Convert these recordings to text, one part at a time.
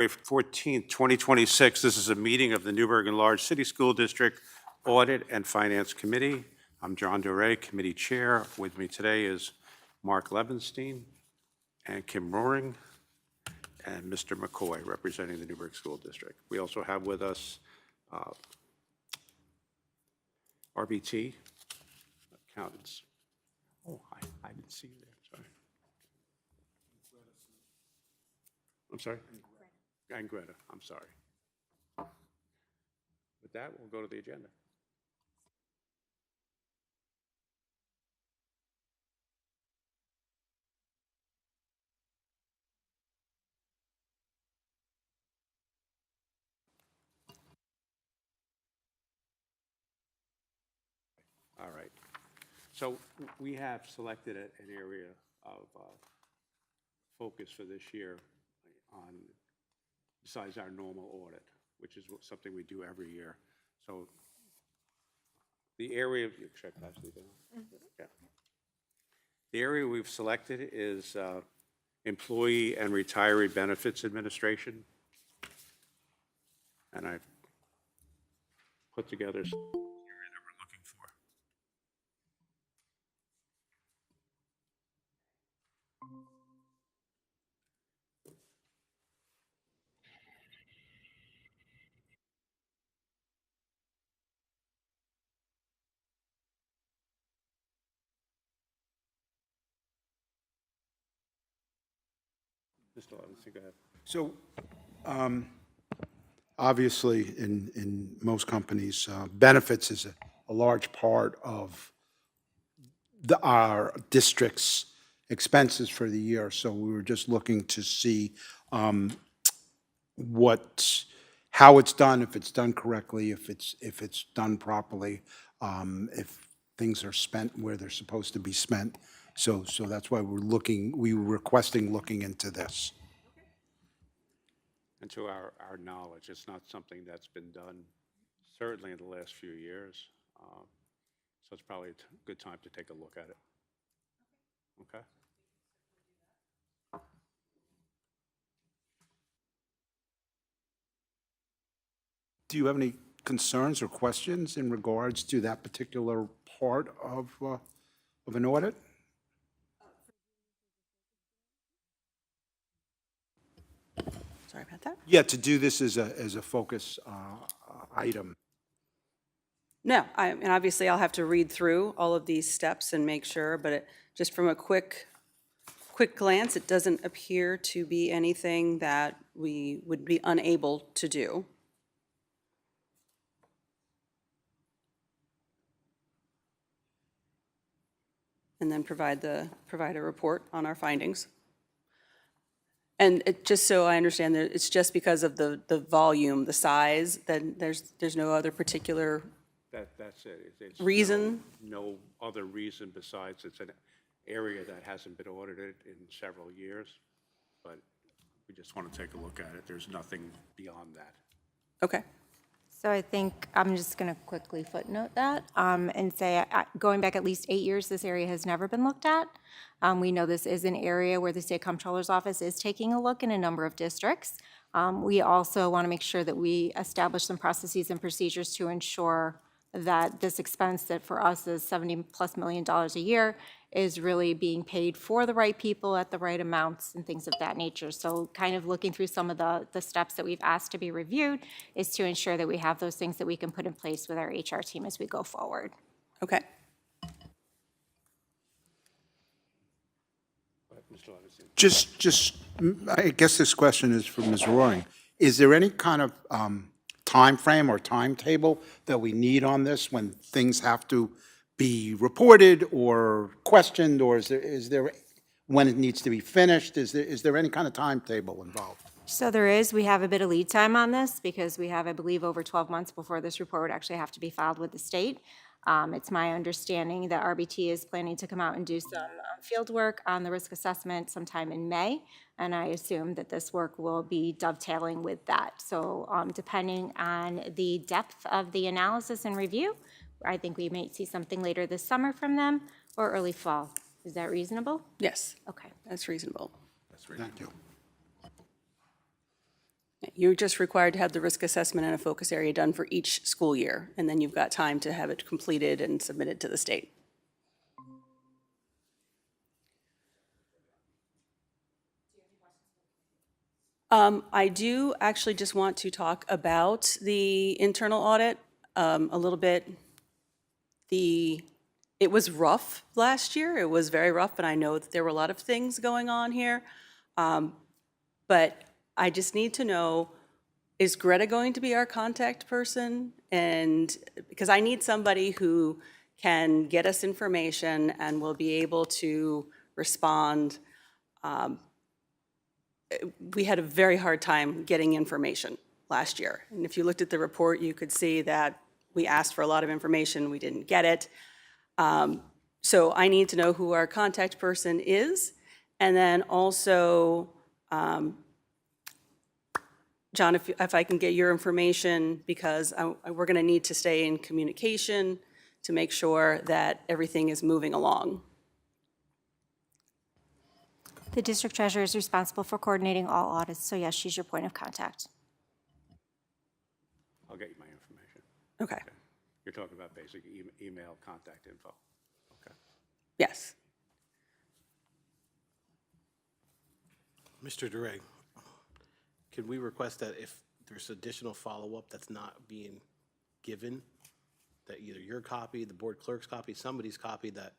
February 14th, 2026. This is a meeting of the Newburgh Enlarged City School District Audit and Finance Committee. I'm John Doré, Committee Chair. With me today is Mark Levenstein and Kim Roaring and Mr. McCoy, representing the Newburgh School District. We also have with us RBT, accountants. Oh, I didn't see you there, sorry. I'm sorry? And Greta, I'm sorry. With that, we'll go to the agenda. All right. So we have selected an area of focus for this year on, besides our normal audit, which is something we do every year. So the area, check actually down. Yeah. The area we've selected is Employee and Retiree Benefits Administration. And I've put together some area that we're looking for. Mr. Levinson, go ahead. So, obviously, in most companies, benefits is a large part of our district's expenses for the year. So we were just looking to see how it's done, if it's done correctly, if it's done properly, if things are spent where they're supposed to be spent. So that's why we were requesting looking into this. And to our knowledge, it's not something that's been done certainly in the last few years. So it's probably a good time to take a look at it. Okay? Do you have any concerns or questions in regards to that particular part of an audit? Sorry about that. Yeah, to do this as a focus item. No, and obviously I'll have to read through all of these steps and make sure, but just from a quick glance, it doesn't appear to be anything that we would be unable to do. And then provide a report on our findings. And just so I understand, that it's just because of the volume, the size, then there's no other particular That's it. It's reason? No other reason besides it's an area that hasn't been audited in several years, but we just want to take a look at it. There's nothing beyond that. Okay. So I think I'm just going to quickly footnote that and say, going back at least 8 years, this area has never been looked at. We know this is an area where the State Comptroller's Office is taking a look in a number of districts. We also want to make sure that we establish some processes and procedures to ensure that this expense that for us is $70+ million a year is really being paid for the right people at the right amounts and things of that nature. So kind of looking through some of the steps that we've asked to be reviewed is to ensure that we have those things that we can put in place with our HR team as we go forward. Okay. Mr. Levinson. Just, I guess this question is for Ms. Roaring. Is there any kind of time frame or timetable that we need on this when things have to be reported or questioned, or is there when it needs to be finished? Is there any kind of timetable involved? So there is. We have a bit of lead time on this because we have, I believe, over 12 months before this report would actually have to be filed with the state. It's my understanding that RBT is planning to come out and do some field work on the risk assessment sometime in May, and I assume that this work will be dovetailing with that. So depending on the depth of the analysis and review, I think we might see something later this summer from them or early fall. Is that reasonable? Yes, Okay. that's reasonable. Thank you. You're just required to have the risk assessment and a focus area done for each school year, and then you've got time to have it completed and submitted to the state. I do actually just want to talk about the internal audit a little bit. It was rough last year. It was very rough, and I know that there were a lot of things going on here. But I just need to know, is Greta going to be our contact person? And because I need somebody who can get us information and will be able to respond. We had a very hard time getting information last year. And if you looked at the report, you could see that we asked for a lot of information, we didn't get it. So I need to know who our contact person is. And then also, John, if I can get your information, because we're going to need to stay in communication to make sure that everything is moving along. The district treasurer is responsible for coordinating all audits, so yes, she's your point of contact. I'll get you my information. Okay. You're talking about basic email contact info. Okay. Yes. Mr. DeRay, can we request that if there's additional follow-up that's not being given, that either your copy, the board clerk's copy, somebody's copy, that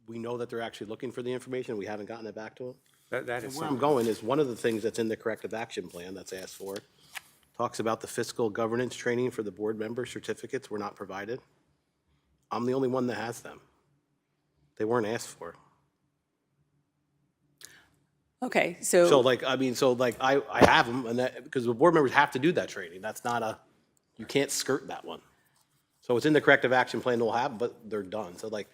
we know that they're actually looking for the information, we haven't gotten it back to them? That is Where I'm something. going is one of the things that's in the corrective action plan that's asked for, talks about the fiscal governance training for the board member certificates were not provided. I'm the only one that has them. They weren't asked for. Okay, So so, like, I mean, so like, I have them, and that, because the board members have to do that training. That's not a, you can't skirt that one. So it's in the corrective action plan they'll have, but they're done. So like,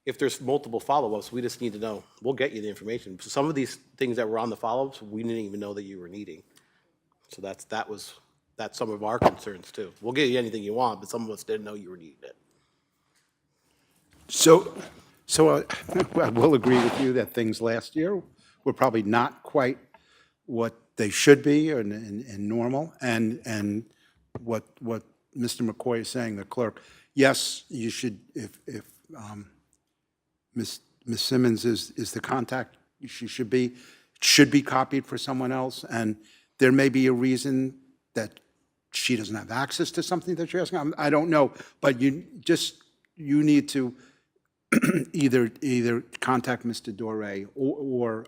if there's multiple follow-ups, we just need to know. We'll get you the information. So some of these things that were on the follow-ups, we didn't even know that you were needing. So that's some of our concerns too. We'll get you anything you want, but some of us didn't know you were needing it. So I will agree with you that things last year were probably not quite what they should be and normal. And what Mr. McCoy is saying, the clerk, yes, you should, if Ms. Simmons is the contact, she should be copied for someone else. And there may be a reason that she doesn't have access to something that you're asking. I don't know, but you need to either contact Mr. Doré or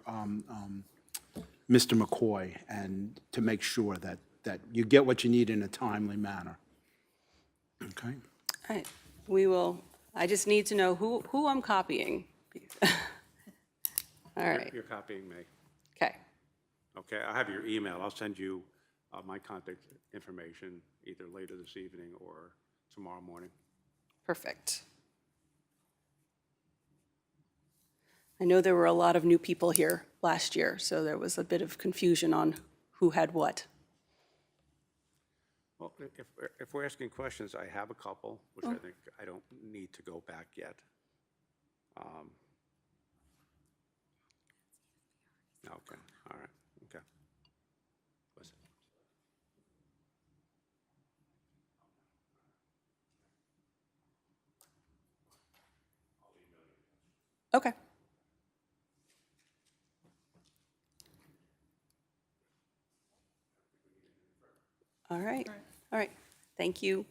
Mr. McCoy, and to make sure that you get what you need in a timely manner. Okay? all right, we will, I just need to know who I'm copying. All right, You're copying me. okay. Okay, I have your email. I'll send you my contact information either later this evening or tomorrow morning. Perfect. I know there were a lot of new people here last year, so there was a bit of confusion on who had what. Well, if we're asking questions, I have a couple, which I think I don't need to go back yet. Okay, all right, okay. Listen. Okay. All right, all right. Thank you.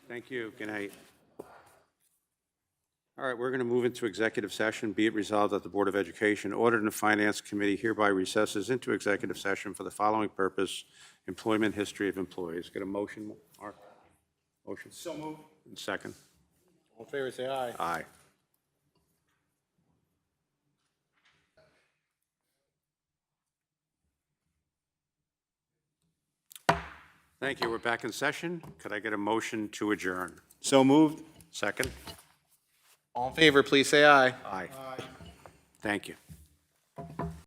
Thank you. Good night. All right, we're going to move into executive session. Be it resolved that the Board of Education, Audit and Finance Committee hereby recesses into executive session for the following purpose: employment history of employees. Get a motion, Mark? Motion? So moved. And second? All in favor, say aye. Aye. Thank you. We're back in session. Could I get a motion to adjourn? So moved? Second? All in favor, please say aye. Aye. Thank you.